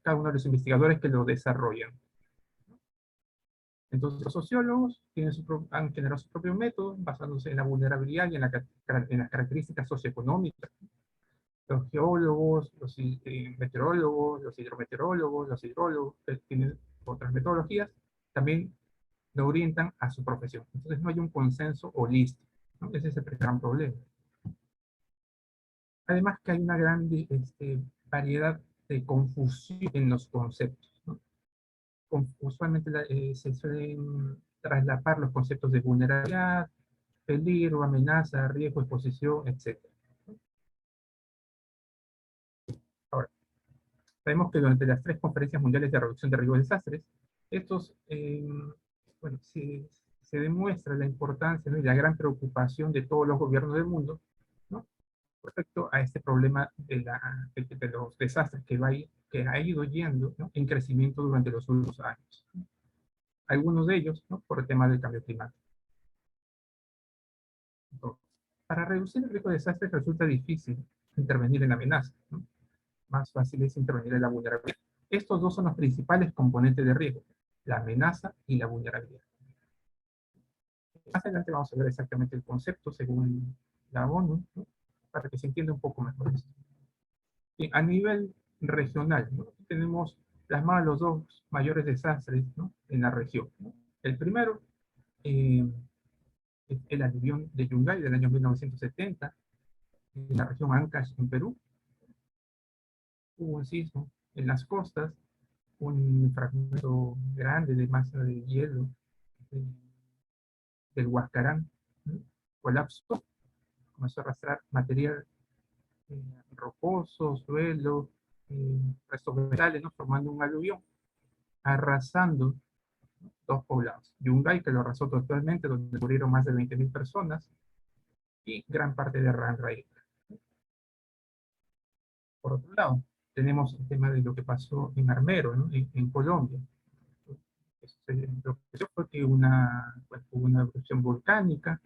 cada uno de los investigadores que lo desarrollan. Entonces, los sociólogos han generado su propio método basándose en la vulnerabilidad y en las características socioeconómicas. Los geólogos, los meteorólogos, los hidrometeorólogos, los hidrólogos, que tienen otras metodologías, también lo orientan a su profesión. Entonces no hay un consenso holístico, ¿no? Ese es el gran problema. Además que hay una gran variedad de confusión en los conceptos, ¿no? Usualmente se suelen traslapar los conceptos de vulnerabilidad, peligro, amenaza, riesgo, exposición, etc. Ahora, sabemos que durante las 3 conferencias mundiales de reducción de riesgos de desastres, estos, bueno, se demuestra la importancia, ¿no? Y la gran preocupación de todos los gobiernos del mundo, ¿no? Respecto a este problema de los desastres que ha ido yendo, ¿no? En crecimiento durante los últimos años. Algunos de ellos, ¿no? Por el tema del cambio climático. Entonces, para reducir el riesgo de desastres resulta difícil intervenir en la amenaza, ¿no? Más fácil es intervenir en la vulnerabilidad. Estos dos son los principales componentes de riesgo, la amenaza y la vulnerabilidad. Más adelante vamos a ver exactamente el concepto según la ONU, ¿no? Para que se entienda un poco mejor esto. Y a nivel regional, ¿no? Tenemos los dos mayores desastres, ¿no? En la región, ¿no? El primero es el aluvión de Yungay del año 1970, en la región Ancash, en Perú. Hubo un sismo en las costas, un fragmento grande de masa de hielo eh, del Huascarán, ¿no? Colapsó, comenzó a arrastrar material rocoso, suelo, restos vegetales, ¿no? Formando un aluvión, arrasando dos poblados. Yungay, que lo arrasó totalmente, donde murieron más de 20.000 personas, y gran parte de Ranray. Por otro lado, tenemos el tema de lo que pasó en Armero, ¿no? En Colombia. Lo que pasó fue que hubo una erupción volcánica,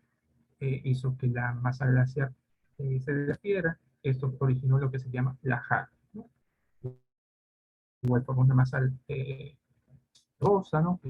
hizo que la masa glaciar se derritiera. Esto originó lo que se llama la JAR, ¿no? Igual forma una masa rosa, ¿no?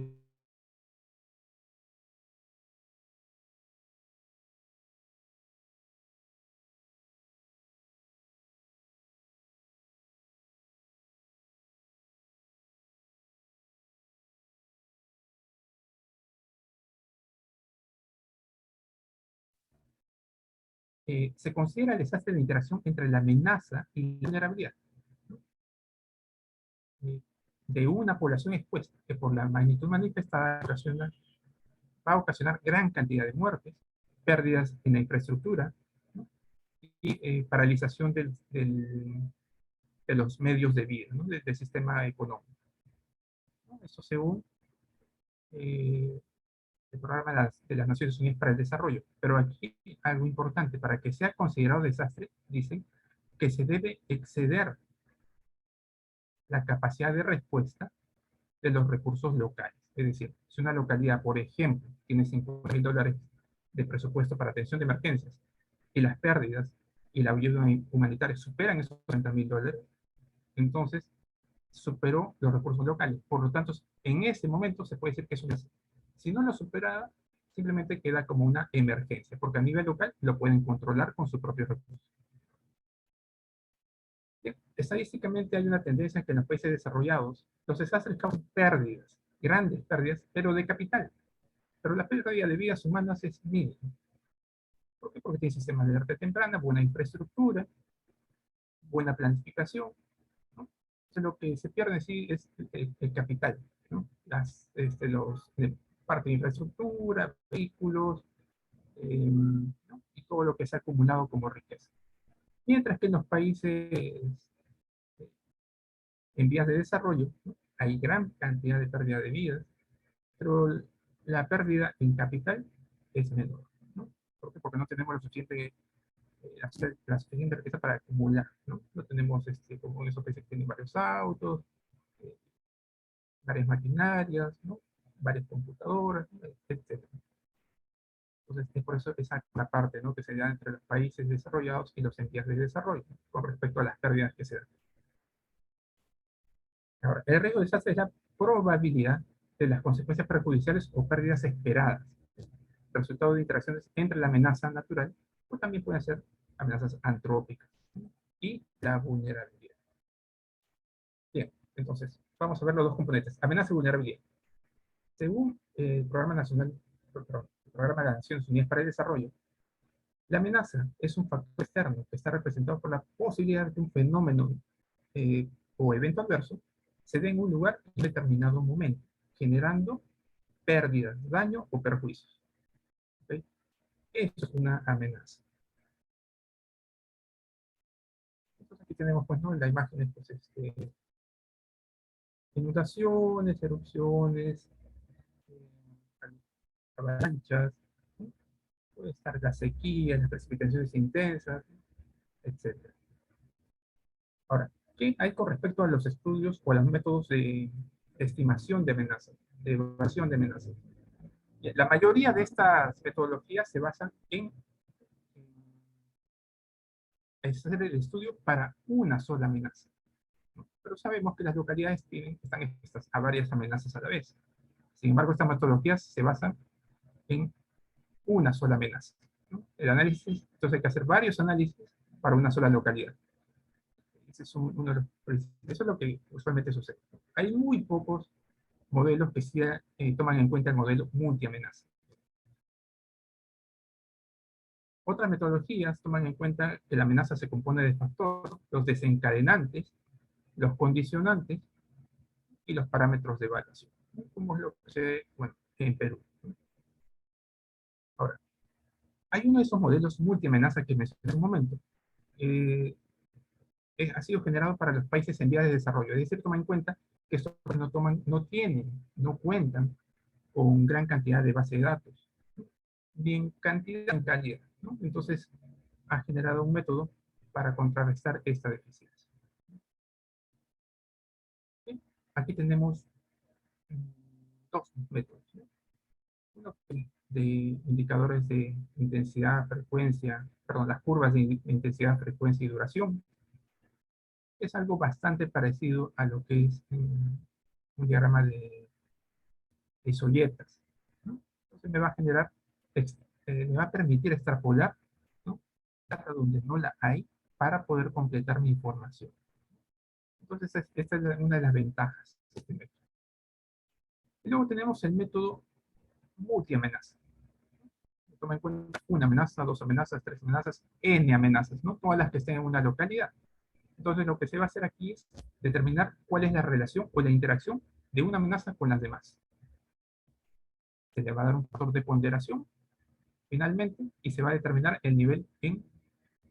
Se considera el desastre de interacción entre la amenaza y la vulnerabilidad, ¿no? De una población expuesta que por la magnitud manifestada va a ocasionar gran cantidad de muertes, pérdidas en la infraestructura, ¿no? Y paralización de los medios de vida, ¿no? Del sistema económico, ¿no? Eso según eh, el programa de las Naciones Unidas para el Desarrollo. Pero aquí algo importante, para que sea considerado desastre, dicen que se debe exceder la capacidad de respuesta de los recursos locales. Es decir, si una localidad, por ejemplo, tiene $50.000 de presupuesto para atención de emergencias y las pérdidas y la ayuda humanitaria superan esos $40.000, entonces superó los recursos locales. Por lo tanto, en ese momento se puede decir que es una... Si no lo supera, simplemente queda como una emergencia, porque a nivel local lo pueden controlar con sus propios recursos. Bien, estadísticamente hay una tendencia en que en los países desarrollados los desastres causan pérdidas, grandes pérdidas, pero de capital. Pero la pérdida de vidas humanas es mínima. ¿Por qué? Porque tiene sistemas de alerta temprana, buena infraestructura, buena planificación, ¿no? Entonces, lo que se pierde en sí es el capital, ¿no? Parte de infraestructura, vehículos, ¿no? Y todo lo que se ha acumulado como riqueza. Mientras que en los países en vías de desarrollo, ¿no? Hay gran cantidad de pérdida de vidas, pero la pérdida en capital es menor, ¿no? ¿Por qué? Porque no tenemos lo suficiente, la suficiente riqueza para acumular, ¿no? No tenemos, como en esos países que tienen varios autos, eh, varias maquinarias, ¿no? Varias computadoras, etc. Entonces, es por eso esa la parte, ¿no? Que se da entre los países desarrollados y los en vías de desarrollo, con respecto a las pérdidas que se dan. Ahora, el riesgo de desastre es la probabilidad de las consecuencias perjudiciales o pérdidas esperadas, resultado de interacciones entre la amenaza natural o también pueden ser amenazas antrópicas y la vulnerabilidad. Bien, entonces, vamos a ver los dos componentes, amenaza y vulnerabilidad. Según el Programa Nacional, el Programa de las Naciones Unidas para el Desarrollo, la amenaza es un factor externo que está representado por la posibilidad de que un fenómeno o evento adverso se dé en un lugar en un determinado momento, generando pérdidas, daño o perjuicios. ¿Okay? Esto es una amenaza. Entonces aquí tenemos pues, ¿no? La imagen, pues, inundaciones, erupciones, avalanchas, ¿no? Puede estar la sequía, las precipitaciones intensas, etc. Ahora, ¿qué hay con respecto a los estudios o a los métodos de estimación de amenazas, de evaluación de amenazas? La mayoría de estas metodologías se basan en hacer el estudio para una sola amenaza, ¿no? Pero sabemos que las localidades están expuestas a varias amenazas a la vez. Sin embargo, estas metodologías se basan en una sola amenaza, ¿no? El análisis, entonces hay que hacer varios análisis para una sola localidad. Ese es uno de los principios. Eso es lo que usualmente sucede. Hay muy pocos modelos que sí toman en cuenta el modelo multiamenaza. Otras metodologías toman en cuenta que la amenaza se compone de factores, los desencadenantes, los condicionantes y los parámetros de evaluación, ¿no? Como es lo que sucede, bueno, en Perú. Ahora, hay uno de esos modelos multiamenaza que mencioné en un momento. Eh, ha sido generado para los países en vías de desarrollo. Es decir, toma en cuenta que estos no cuentan con gran cantidad de base de datos, ni en cantidad ni en calidad, ¿no? Entonces, ha generado un método para contrarrestar esta deficiencia. ¿Sí? Aquí tenemos dos métodos, ¿no? Uno de indicadores de intensidad, frecuencia, perdón, las curvas de intensidad, frecuencia y duración. Es algo bastante parecido a lo que es un diagrama de isolletas, ¿no? Entonces me va a generar, me va a permitir extrapolar, ¿no? Hasta donde no la hay para poder completar mi información. Entonces esta es una de las ventajas de este método. Y luego tenemos el método multiamenaza. Toma en cuenta una amenaza, dos amenazas, tres amenazas, n amenazas, ¿no? Todas las que estén en una localidad. Entonces lo que se va a hacer aquí es determinar cuál es la relación o la interacción de una amenaza con las demás. Se le va a dar un factor de ponderación finalmente y se va a determinar el nivel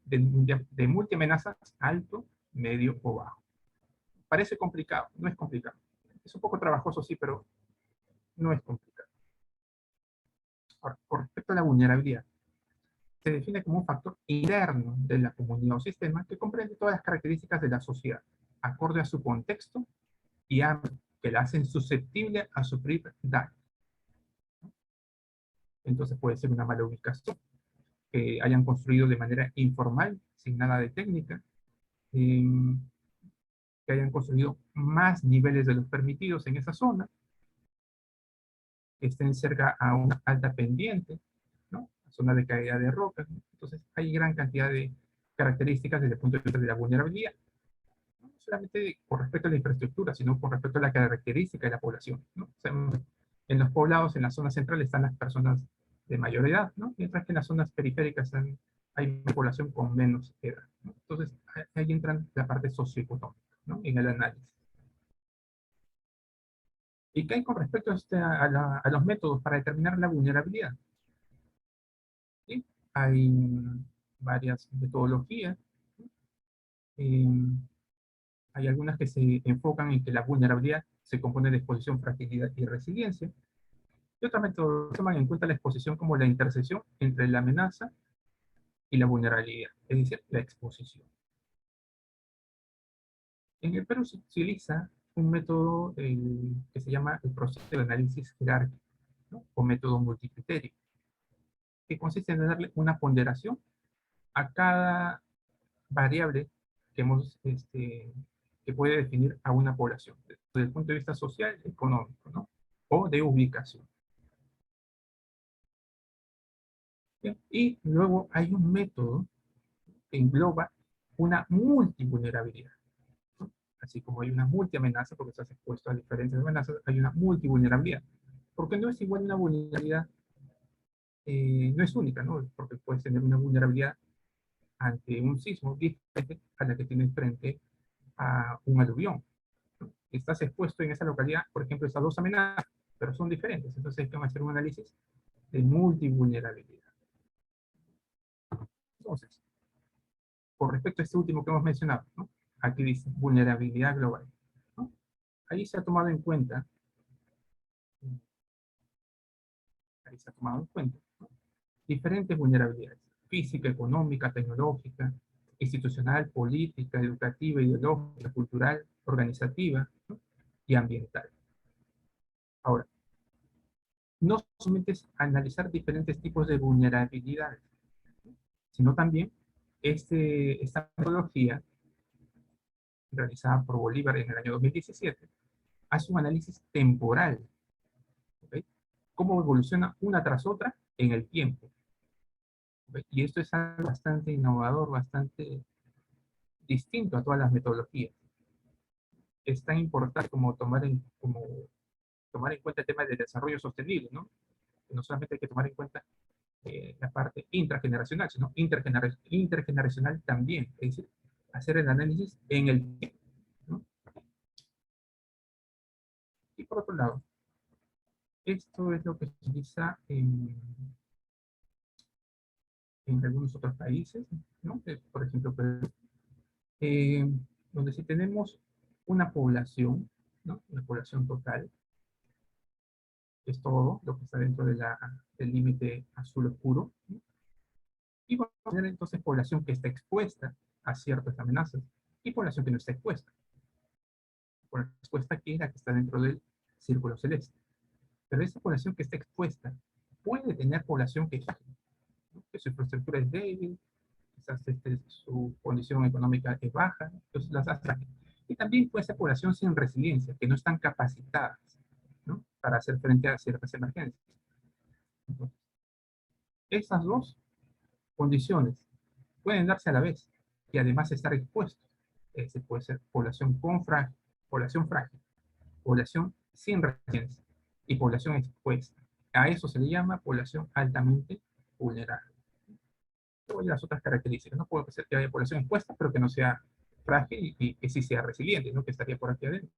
de multiamenazas alto, medio o bajo. Parece complicado, no es complicado. Es un poco trabajoso, sí, pero no es complicado. Ahora, con respecto a la vulnerabilidad, se define como un factor interno de la comunidad o sistema que comprende todas las características de la sociedad, acorde a su contexto y que la hacen susceptible a sufrir daño. Entonces puede ser una mala ubicación, que hayan construido de manera informal, sin nada de técnica, eh, que hayan construido más niveles de los permitidos en esa zona, que estén cerca a una alta pendiente, ¿no? Zona de caída de rocas, ¿no? Entonces hay gran cantidad de características desde el punto de vista de la vulnerabilidad, no solamente con respecto a la infraestructura, sino con respecto a la característica de la población, ¿no? O sea, en los poblados, en la zona central, están las personas de mayor edad, ¿no? Mientras que en las zonas periféricas hay población con menos edad, ¿no? Entonces, ahí entra la parte socioeconómica, ¿no? En el análisis. ¿Y qué hay con respecto a los métodos para determinar la vulnerabilidad? ¿Sí? Hay varias metodologías. Eh, hay algunas que se enfocan en que la vulnerabilidad se compone de exposición, fragilidad y resiliencia. Y otras metodologías toman en cuenta la exposición como la intersección entre la amenaza y la vulnerabilidad, es decir, la exposición. En el Perú se utiliza un método que se llama el proceso de análisis jerárquico, ¿no? O método multicriterio, que consiste en darle una ponderación a cada variable que hemos que puede definir a una población, desde el punto de vista social, económico, ¿no? O de ubicación. Bien, y luego hay un método que engloba una multivulnerabilidad, ¿no? Así como hay una multiamenaza, porque estás expuesto a diferentes amenazas, hay una multivulnerabilidad. Porque no es igual una vulnerabilidad, no es única, ¿no? Porque puedes tener una vulnerabilidad ante un sismo diferente a la que tienes frente a un aluvión. Estás expuesto en esa localidad, por ejemplo, esas dos amenazas, pero son diferentes. Entonces hay que hacer un análisis de multivulnerabilidad. Entonces, con respecto a este último que hemos mencionado, ¿no? Aquí dice vulnerabilidad global, ¿no? Ahí se ha tomado en cuenta, ahí se ha tomado en cuenta, ¿no? Diferentes vulnerabilidades: física, económica, tecnológica, institucional, política, educativa, ideológica, cultural, organizativa, ¿no? Y ambiental. Ahora, no solamente es analizar diferentes tipos de vulnerabilidades, sino también esta metodología realizada por Bolívar en el año 2017 hace un análisis temporal, ¿ok? Cómo evoluciona una tras otra en el tiempo, ¿ok? Y esto es algo bastante innovador, bastante distinto a todas las metodologías. Es tan importante como tomar en cuenta el tema del desarrollo sostenible, ¿no? No solamente hay que tomar en cuenta la parte intrageneracional, sino intergeneracional también, es decir, hacer el análisis en el tiempo, ¿no? Y por otro lado, esto es lo que se utiliza en algunos otros países, ¿no? Por ejemplo, eh, donde si tenemos una población, ¿no? Una población total, que es todo lo que está dentro del límite azul oscuro, ¿no? Y vamos a tener entonces población que está expuesta a ciertas amenazas y población que no está expuesta. Por la expuesta que es la que está dentro del círculo celeste. Pero esa población que está expuesta puede tener población que es frágil, ¿no? Que su infraestructura es débil, quizás su condición económica es baja, entonces las hace frágiles. Y también puede ser población sin resiliencia, que no están capacitadas, ¿no? Para hacer frente a ciertas emergencias. Entonces, esas dos condiciones pueden darse a la vez y además estar expuestos. Ese puede ser población frágil, población sin resiliencia y población expuesta. A eso se le llama población altamente vulnerable. Luego hay las otras características. No puede ser que haya población expuesta, pero que no sea frágil y que sí sea resiliente, ¿no? Que estaría por aquí adentro.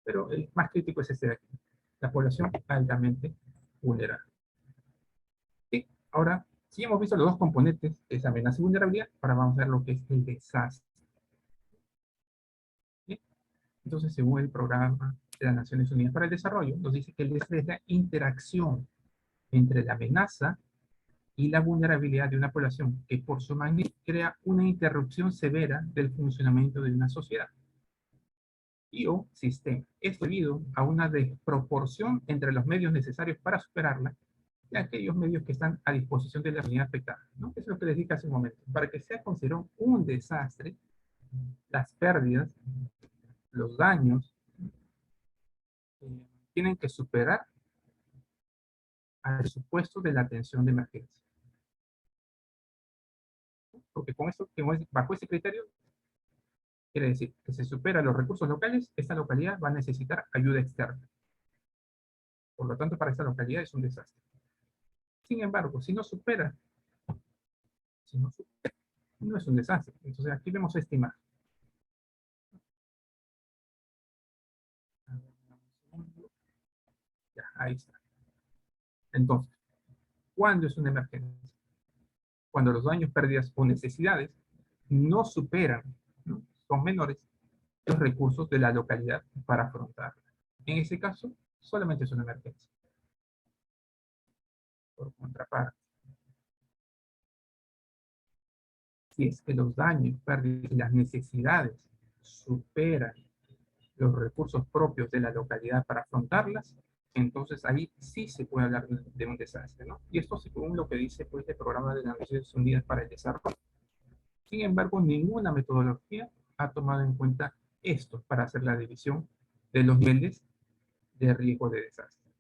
Pero el más crítico es este de aquí, la población altamente vulnerable. Y ahora, si hemos visto los dos componentes, esa amenaza y vulnerabilidad, ahora vamos a ver lo que es el desastre. ¿Sí? Entonces, según el Programa de las Naciones Unidas para el Desarrollo, nos dice que el desastre es la interacción entre la amenaza y la vulnerabilidad de una población que por su magnitud crea una interrupción severa del funcionamiento de una sociedad y o sistema. Es debido a una desproporción entre los medios necesarios para superarla y aquellos medios que están a disposición de la comunidad afectada, ¿no? Eso es lo que les dije hace un momento. Para que sea considerado un desastre, las pérdidas, los daños, eh, tienen que superar al presupuesto de la atención de emergencia. Porque con esto, bajo ese criterio, quiere decir que se supera los recursos locales, esta localidad va a necesitar ayuda externa. Por lo tanto, para esta localidad es un desastre. Sin embargo, si no supera, no es un desastre. Entonces aquí vemos estimar. Ya, ahí está. Entonces, ¿cuándo es una emergencia? Cuando los daños, pérdidas o necesidades no superan, ¿no? Son menores los recursos de la localidad para afrontarla. En ese caso, solamente es una emergencia. Por contraparte, si es que los daños, pérdidas y las necesidades superan los recursos propios de la localidad para afrontarlas, entonces ahí sí se puede hablar de un desastre, ¿no? Y esto según lo que dice pues, el Programa de las Naciones Unidas para el Desarrollo. Sin embargo, ninguna metodología ha tomado en cuenta esto para hacer la división de los niveles de riesgo de desastre.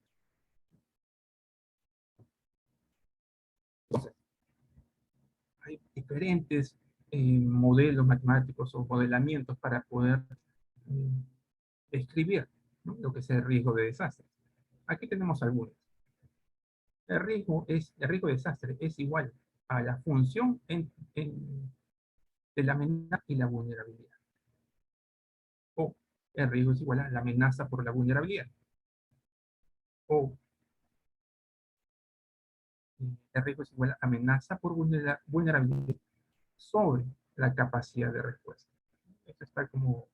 Entonces, hay diferentes modelos matemáticos o modelamientos para poder eh, describir, ¿no?, lo que es el riesgo de desastre. Aquí tenemos algunos. El riesgo de desastre es igual a la función de la amenaza y la vulnerabilidad. O el riesgo es igual a la amenaza por la vulnerabilidad. O el riesgo es igual a amenaza por vulnerabilidad sobre la capacidad de respuesta. Esto está como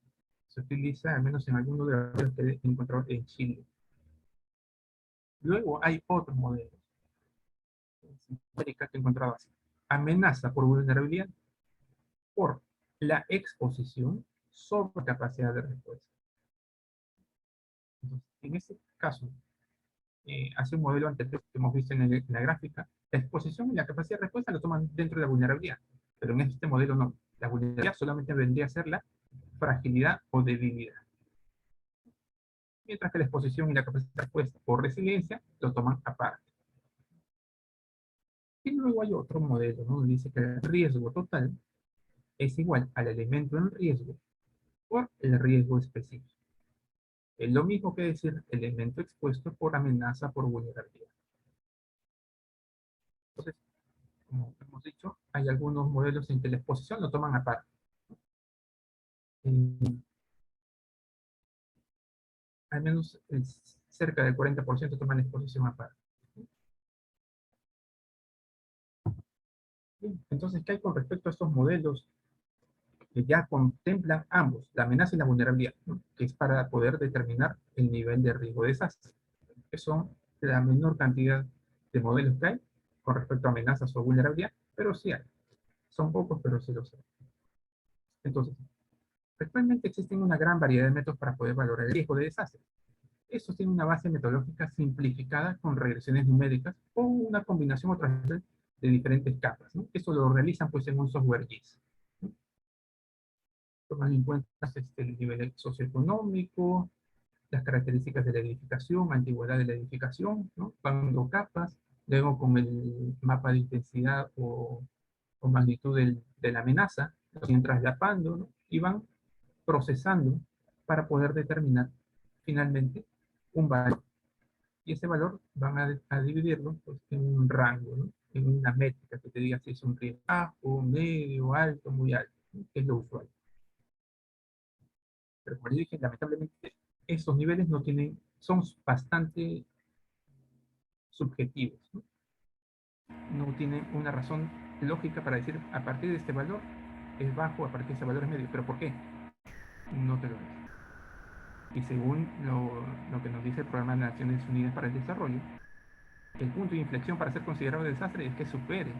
se utiliza, al menos en algunos de los que he encontrado en Chile. Luego hay otros modelos en América que he encontrado así. Amenaza por vulnerabilidad por la exposición sobre capacidad de respuesta. Entonces, en este caso, hace un modelo anterior que hemos visto en la gráfica, la exposición y la capacidad de respuesta lo toman dentro de la vulnerabilidad, pero en este modelo no. La vulnerabilidad solamente vendría a ser la fragilidad o debilidad, mientras que la exposición y la capacidad de respuesta o resiliencia lo toman aparte. Y luego hay otro modelo, ¿no?, dice que el riesgo total es igual al elemento en riesgo por el riesgo específico. Es lo mismo que decir elemento expuesto por amenaza por vulnerabilidad. Entonces, como hemos dicho, hay algunos modelos en que la exposición lo toman aparte. Eh, Al menos cerca del 40% toman la exposición aparte. Bien, entonces, ¿qué hay con respecto a estos modelos que ya contemplan ambos, la amenaza y la vulnerabilidad, ¿no?, que es para poder determinar el nivel de riesgo de desastre, que son la menor cantidad de modelos que hay con respecto a amenazas o vulnerabilidad, pero sí hay. Son pocos, pero sí los hay. Entonces, actualmente existen una gran variedad de métodos para poder valorar el riesgo de desastre. Estos tienen una base metodológica simplificada con regresiones numéricas o una combinación o transversal de diferentes capas, ¿no? Esto lo realizan pues en un software GIS, ¿no? Toman en cuenta el nivel socioeconómico, las características de la edificación, antigüedad de la edificación, ¿no?, dando capas, luego con el mapa de intensidad o magnitud de la amenaza, lo siguen traslapando, ¿no?, y van procesando para poder determinar finalmente un valor. Y ese valor van a dividirlo pues, en un rango, ¿no?, en una métrica que te diga si es un riesgo bajo, medio, alto, muy alto, ¿no?, que es lo usual. Pero como les dije, lamentablemente esos niveles no tienen, son bastante subjetivos, ¿no? No tienen una razón lógica para decir a partir de este valor es bajo, a partir de este valor es medio. ¿Pero por qué? No te lo dice. Y según lo que nos dice el Programa de Naciones Unidas para el Desarrollo, el punto de inflexión para ser considerado desastre es que supere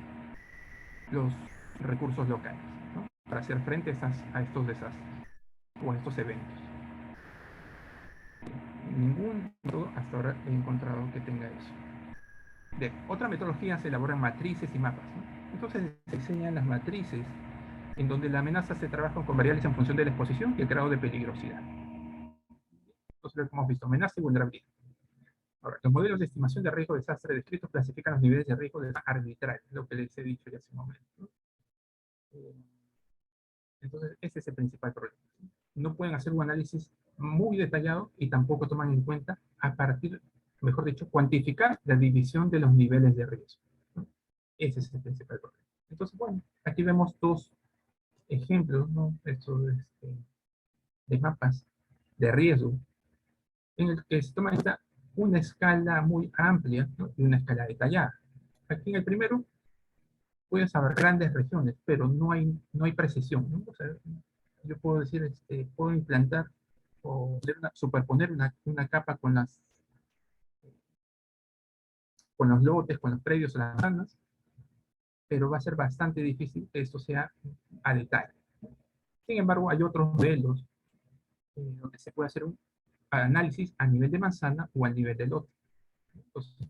los recursos locales, ¿no?, para hacer frente a estos desastres o a estos eventos. Ningún método hasta ahora he encontrado que tenga eso. De otra metodología se elaboran matrices y mapas, ¿no? Entonces se diseñan las matrices en donde la amenaza se trabaja con variables en función de la exposición y el grado de peligrosidad. Entonces, lo que hemos visto, amenaza y vulnerabilidad. Ahora, los modelos de estimación de riesgo de desastre descritos clasifican los niveles de riesgo de arbitrario, lo que les he dicho ya hace un momento, ¿no? Entonces, ese es el principal problema. No pueden hacer un análisis muy detallado y tampoco toman en cuenta a partir, mejor dicho, cuantificar la división de los niveles de riesgo, ¿no? Ese es el principal problema. Entonces, bueno, aquí vemos dos ejemplos, ¿no?, estos de mapas de riesgo, en el que se toma una escala muy amplia, ¿no?, y una escala detallada. Aquí en el primero puedes saber grandes regiones, pero no hay precisión, ¿no? O sea, yo puedo decir, puedo implantar o superponer una capa con los lotes, con los predios o las manzanas, pero va a ser bastante difícil que esto sea a detalle. Sin embargo, hay otros modelos donde se puede hacer un análisis a nivel de manzana o a nivel de lote. Entonces,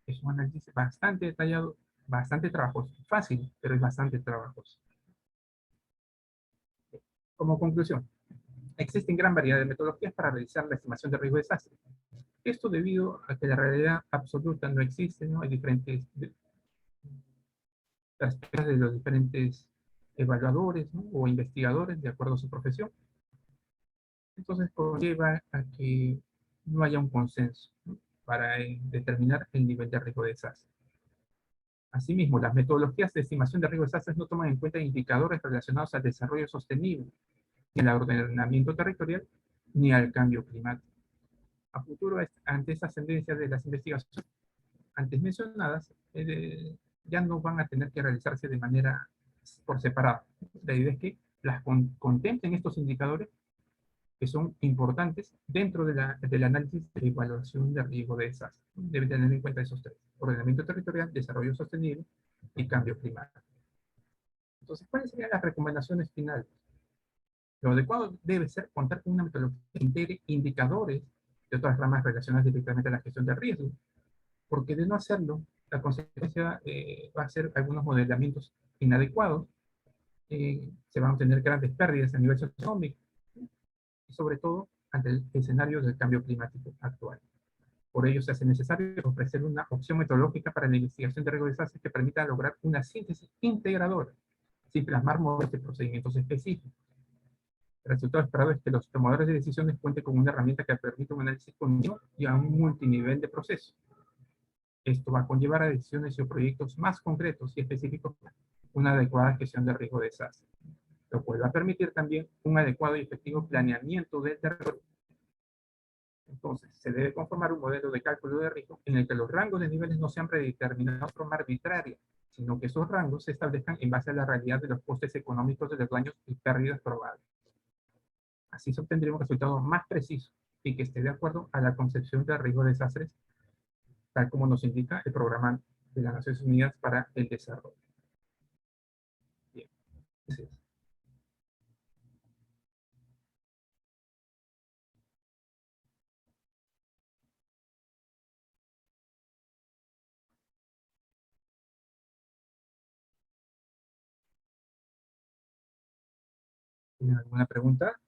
es un análisis bastante detallado, bastante trabajoso. Fácil, pero es bastante trabajoso. Como conclusión, existen gran variedad de metodologías para realizar la estimación de riesgo de desastre. Esto debido a que la realidad absoluta no existe, ¿no? Hay diferentes aspectos de los diferentes evaluadores, ¿no? O investigadores de acuerdo a su profesión. Entonces conlleva a que no haya un consenso, ¿no? Para determinar el nivel de riesgo de desastre. Asimismo, las metodologías de estimación de riesgo de desastres no toman en cuenta indicadores relacionados al desarrollo sostenible, ni al ordenamiento territorial, ni al cambio climático. A futuro, ante estas tendencias de las investigaciones antes mencionadas, ya no van a tener que realizarse de manera por separado. La idea es que las contemplen estos indicadores que son importantes dentro del análisis de evaluación de riesgo de desastre. Deben tener en cuenta esos tres: ordenamiento territorial, desarrollo sostenible y cambio climático. Entonces, ¿cuáles serían las recomendaciones finales? Lo adecuado debe ser contar con una metodología que integre indicadores de otras ramas relacionadas directamente a la gestión de riesgo, porque de no hacerlo, la consecuencia va a ser algunos modelamientos inadecuados, se van a obtener grandes pérdidas a nivel socioeconómico y sobre todo ante el escenario del cambio climático actual. Por ello se hace necesario ofrecer una opción metodológica para la investigación de riesgo de desastres que permita lograr una síntesis integradora, sin plasmar modelos de procedimientos específicos. El resultado esperado es que los tomadores de decisiones cuenten con una herramienta que permita un análisis continuo y a un multinivel de proceso. Esto va a conllevar a decisiones y proyectos más concretos y específicos, una adecuada gestión del riesgo de desastre, lo cual va a permitir también un adecuado y efectivo planeamiento del territorio. Entonces, se debe conformar un modelo de cálculo de riesgo en el que los rangos de niveles no sean predeterminados de forma arbitraria, sino que esos rangos se establezcan en base a la realidad de los costes económicos de los daños y pérdidas probables. Así se obtendría un resultado más preciso y que esté de acuerdo a la concepción de riesgo de desastres, tal como nos indica el Programa de las Naciones Unidas para el Desarrollo. Bien, gracias. ¿Tienen alguna pregunta?